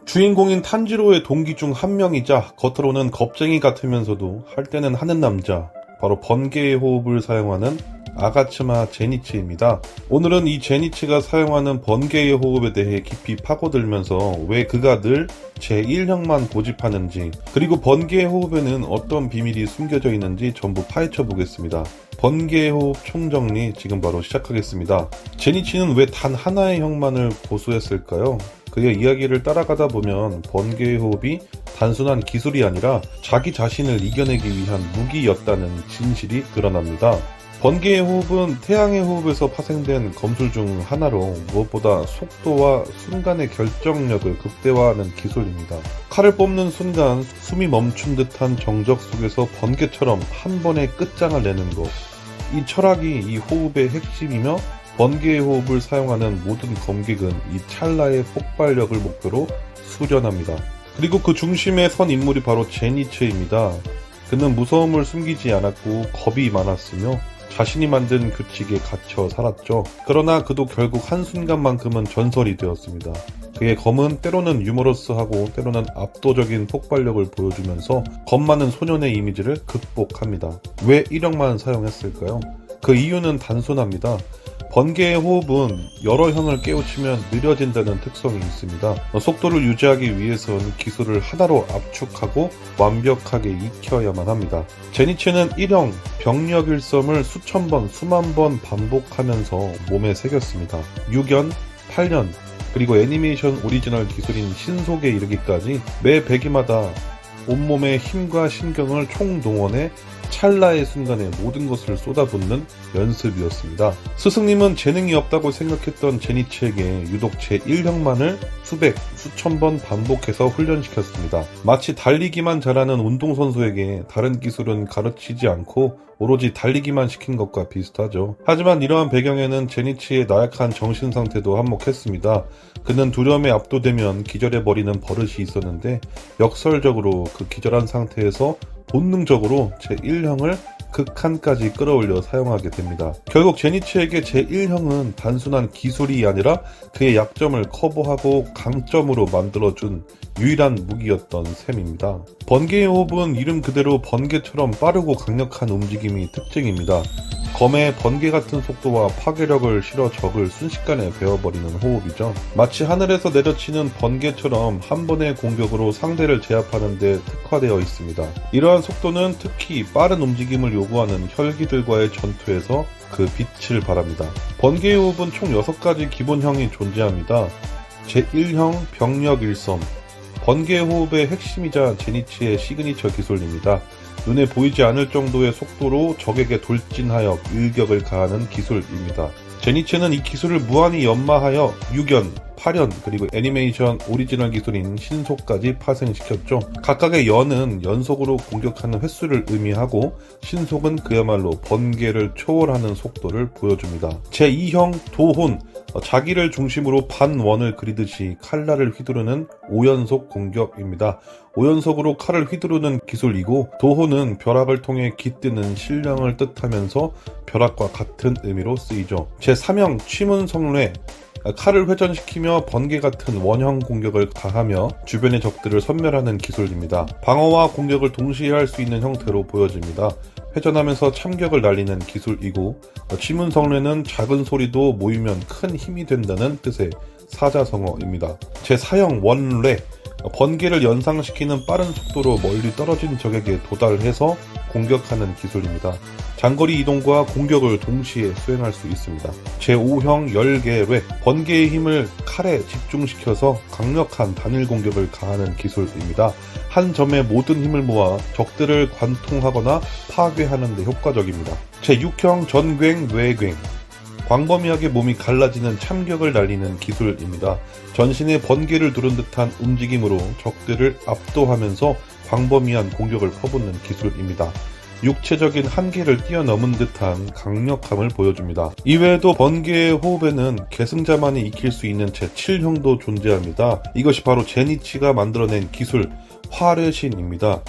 주인공인 탄지로의 동기 중 한 명이자 겉으로는 겁쟁이 같으면서도 할 때는 하는 남자, 바로 번개의 호흡을 사용하는 아가츠마 제니치입니다. 오늘은 이 제니치가 사용하는 번개의 호흡에 대해 깊이 파고들면서 왜 그가 늘 제1형만 고집하는지, 그리고 번개의 호흡에는 어떤 비밀이 숨겨져 있는지 전부 파헤쳐 보겠습니다. 번개의 호흡 총정리 지금 바로 시작하겠습니다. 제니치는 왜 단 하나의 형만을 고수했을까요? 그의 이야기를 따라가다 보면 번개의 호흡이 단순한 기술이 아니라 자기 자신을 이겨내기 위한 무기였다는 진실이 드러납니다. 번개의 호흡은 태양의 호흡에서 파생된 검술 중 하나로 무엇보다 속도와 순간의 결정력을 극대화하는 기술입니다. 칼을 뽑는 순간 숨이 멈춘 듯한 정적 속에서 번개처럼 한 번에 끝장을 내는 것. 이 철학이 이 호흡의 핵심이며, 번개의 호흡을 사용하는 모든 검객은 이 찰나의 폭발력을 목표로 수련합니다. 그리고 그 중심에 선 인물이 바로 제니츠입니다. 그는 무서움을 숨기지 않았고 겁이 많았으며 자신이 만든 규칙에 갇혀 살았죠. 그러나 그도 결국 한순간만큼은 전설이 되었습니다. 그의 검은 때로는 유머러스하고 때로는 압도적인 폭발력을 보여주면서 겁 많은 소년의 이미지를 극복합니다. 왜 1형만 사용했을까요? 그 이유는 단순합니다. 번개의 호흡은 여러 형을 깨우치면 느려진다는 특성이 있습니다. 속도를 유지하기 위해서는 기술을 하나로 압축하고 완벽하게 익혀야만 합니다. 제니치는 1형 병력 일섬을 수천 번, 수만 번 반복하면서 몸에 새겼습니다. 6연, 8연, 그리고 애니메이션 오리지널 기술인 신속에 이르기까지 매 배기마다 온몸의 힘과 신경을 총동원해 찰나의 순간에 모든 것을 쏟아붓는 연습이었습니다. 스승님은 재능이 없다고 생각했던 제니치에게 유독 제1형만을 수백, 수천 번 반복해서 훈련시켰습니다. 마치 달리기만 잘하는 운동선수에게 다른 기술은 가르치지 않고 오로지 달리기만 시킨 것과 비슷하죠. 하지만 이러한 배경에는 제니치의 나약한 정신상태도 한몫했습니다. 그는 두려움에 압도되면 기절해버리는 버릇이 있었는데, 역설적으로 그 기절한 상태에서 본능적으로 제1형을 극한까지 끌어올려 사용하게 됩니다. 결국 제니치에게 제1형은 단순한 기술이 아니라 그의 약점을 커버하고 강점으로 만들어준 유일한 무기였던 셈입니다. 번개의 호흡은 이름 그대로 번개처럼 빠르고 강력한 움직임이 특징입니다. 검에 번개 같은 속도와 파괴력을 실어 적을 순식간에 베어버리는 호흡이죠. 마치 하늘에서 내려치는 번개처럼 한 번의 공격으로 상대를 제압하는 데 특화되어 있습니다. 이러한 속도는 특히 빠른 움직임을 요구하는 혈기들과의 전투에서 그 빛을 발합니다. 번개의 호흡은 총 6가지 기본형이 존재합니다. 제1형 병력 일섬. 번개의 호흡의 핵심이자 제니치의 시그니처 기술입니다. 눈에 보이지 않을 정도의 속도로 적에게 돌진하여 일격을 가하는 기술입니다. 제니치는 이 기술을 무한히 연마하여 6연, 8연, 그리고 애니메이션 오리지널 기술인 신속까지 파생시켰죠. 각각의 연은 연속으로 공격하는 횟수를 의미하고, 신속은 그야말로 번개를 초월하는 속도를 보여줍니다. 제2형 도혼, 자기를 중심으로 반원을 그리듯이 칼날을 휘두르는 5연속 공격입니다. 5연속으로 칼을 휘두르는 기술이고, 도혼은 벼락을 통해 깃드는 신령을 뜻하면서 벼락과 같은 의미로 쓰이죠. 제3형 취문성례, 칼을 회전시키며 번개 같은 원형 공격을 가하며 주변의 적들을 섬멸하는 기술입니다. 방어와 공격을 동시에 할 수 있는 형태로 보여집니다. 회전하면서 참격을 날리는 기술이고, 취문성례는 작은 소리도 모이면 큰 힘이 된다는 뜻의 사자성어입니다. 제4형 원례, 번개를 연상시키는 빠른 속도로 멀리 떨어진 적에게 도달해서 공격하는 기술입니다. 장거리 이동과 공격을 동시에 수행할 수 있습니다. 제5형 열계례, 번개의 힘을 칼에 집중시켜서 강력한 단일 공격을 가하는 기술입니다. 한 점에 모든 힘을 모아 적들을 관통하거나 파괴하는 데 효과적입니다. 제6형 전괭 뇌괭, 광범위하게 몸이 갈라지는 참격을 날리는 기술입니다. 전신에 번개를 두른 듯한 움직임으로 적들을 압도하면서 광범위한 공격을 퍼붓는 기술입니다. 육체적인 한계를 뛰어넘은 듯한 강력함을 보여줍니다. 이외에도 번개의 호흡에는 계승자만이 익힐 수 있는 제7형도 존재합니다. 이것이 바로 제니치가 만들어낸 기술, 화르신입니다.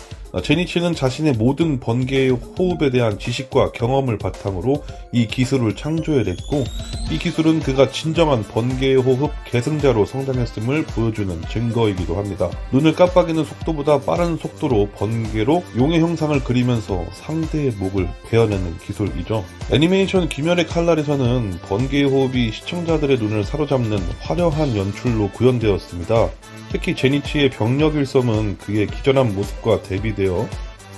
제니치는 자신의 모든 번개의 호흡에 대한 지식과 경험을 바탕으로 이 기술을 창조해냈고, 이 기술은 그가 진정한 번개의 호흡 계승자로 성장했음을 보여주는 증거이기도 합니다. 눈을 깜빡이는 속도보다 빠른 속도로 번개로 용의 형상을 그리면서 상대의 목을 베어내는 기술이죠. 애니메이션 귀멸의 칼날에서는 번개의 호흡이 시청자들의 눈을 사로잡는 화려한 연출로 구현되었습니다. 특히 제니치의 병력 일섬은 그의 기전한 모습과 대비되어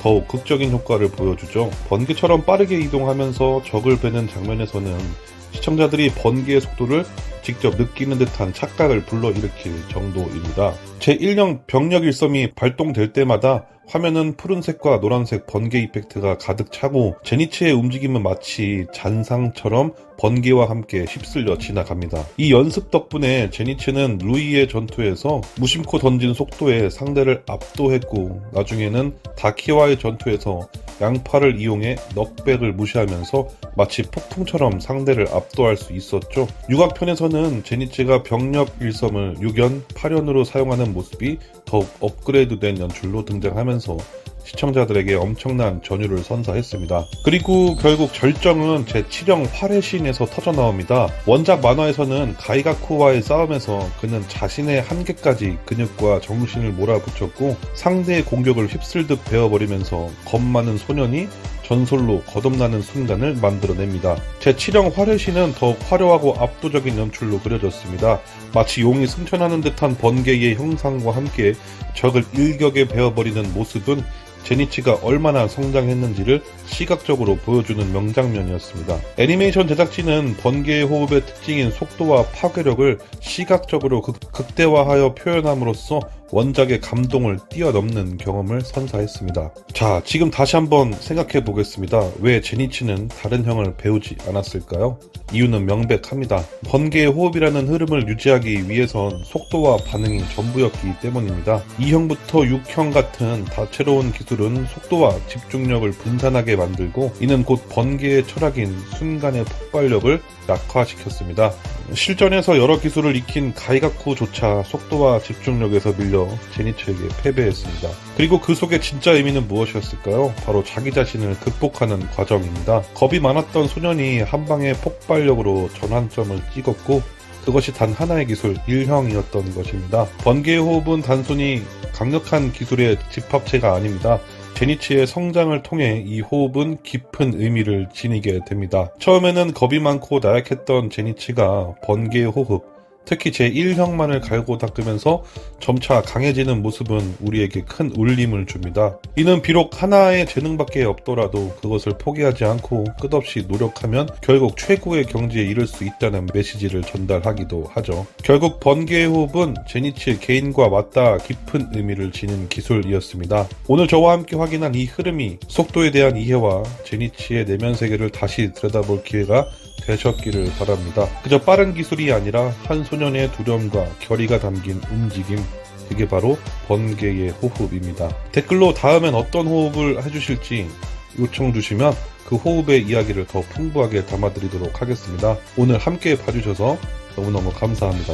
더욱 극적인 효과를 보여주죠. 번개처럼 빠르게 이동하면서 적을 베는 장면에서는 시청자들이 번개의 속도를 직접 느끼는 듯한 착각을 불러일으킬 정도입니다. 제1형 병력 일섬이 발동될 때마다 화면은 푸른색과 노란색 번개 이펙트가 가득 차고, 제니치의 움직임은 마치 잔상처럼 번개와 함께 휩쓸려 지나갑니다. 이 연습 덕분에 제니치는 루이의 전투에서 무심코 던진 속도에 상대를 압도했고, 나중에는 다키와의 전투에서 양팔을 이용해 넉백을 무시하면서 마치 폭풍처럼 상대를 압도할 수 있었죠. 육악편에서는 제니치가 병력 일섬을 6연, 8연으로 사용하는 모습이 더욱 업그레이드된 연출로 등장하면서 시청자들에게 엄청난 전율을 선사했습니다. 그리고 결국 절정은 제7형 활의 시인에서 터져나옵니다. 원작 만화에서는 가이가쿠와의 싸움에서 그는 자신의 한계까지 근육과 정신을 몰아붙였고, 상대의 공격을 휩쓸듯 베어버리면서 겁 많은 소년이 전설로 거듭나는 순간을 만들어냅니다. 제7형 활의 시는 더욱 화려하고 압도적인 연출로 그려졌습니다. 마치 용이 승천하는 듯한 번개의 형상과 함께 적을 일격에 베어버리는 모습은 제니치가 얼마나 성장했는지를 시각적으로 보여주는 명장면이었습니다. 애니메이션 제작진은 번개의 호흡의 특징인 속도와 파괴력을 시각적으로 극대화하여 표현함으로써 원작의 감동을 뛰어넘는 경험을 선사했습니다. 자, 지금 다시 한번 생각해 보겠습니다. 왜 제니치는 다른 형을 배우지 않았을까요? 이유는 명백합니다. 번개의 호흡이라는 흐름을 유지하기 위해선 속도와 반응이 전부였기 때문입니다. 2형부터 6형 같은 다채로운 기술은 속도와 집중력을 분산하게 만들고, 이는 곧 번개의 철학인 순간의 폭발력을 약화시켰습니다. 실전에서 여러 기술을 익힌 가이가쿠조차 속도와 집중력에서 밀려 제니치에게 패배했습니다. 그리고 그 속의 진짜 의미는 무엇이었을까요? 바로 자기 자신을 극복하는 과정입니다. 겁이 많았던 소년이 한 방의 폭발력으로 전환점을 찍었고, 그것이 단 하나의 기술 1형이었던 것입니다. 번개의 호흡은 단순히 강력한 기술의 집합체가 아닙니다. 제니치의 성장을 통해 이 호흡은 깊은 의미를 지니게 됩니다. 처음에는 겁이 많고 나약했던 제니치가 번개의 호흡, 특히 제1형만을 갈고 닦으면서 점차 강해지는 모습은 우리에게 큰 울림을 줍니다. 이는 비록 하나의 재능밖에 없더라도 그것을 포기하지 않고 끝없이 노력하면 결국 최고의 경지에 이를 수 있다는 메시지를 전달하기도 하죠. 결국 번개의 호흡은 제니치의 개인과 맞닿아 깊은 의미를 지닌 기술이었습니다. 오늘 저와 함께 확인한 이 흐름이 속도에 대한 이해와 제니치의 내면 세계를 다시 들여다볼 기회가 되셨기를 바랍니다. 그저 빠른 기술이 아니라 한 소년의 두려움과 결의가 담긴 움직임, 그게 바로 번개의 호흡입니다. 댓글로 다음엔 어떤 호흡을 해주실지 요청 주시면 그 호흡의 이야기를 더 풍부하게 담아드리도록 하겠습니다. 오늘 함께 봐주셔서 너무너무 감사합니다.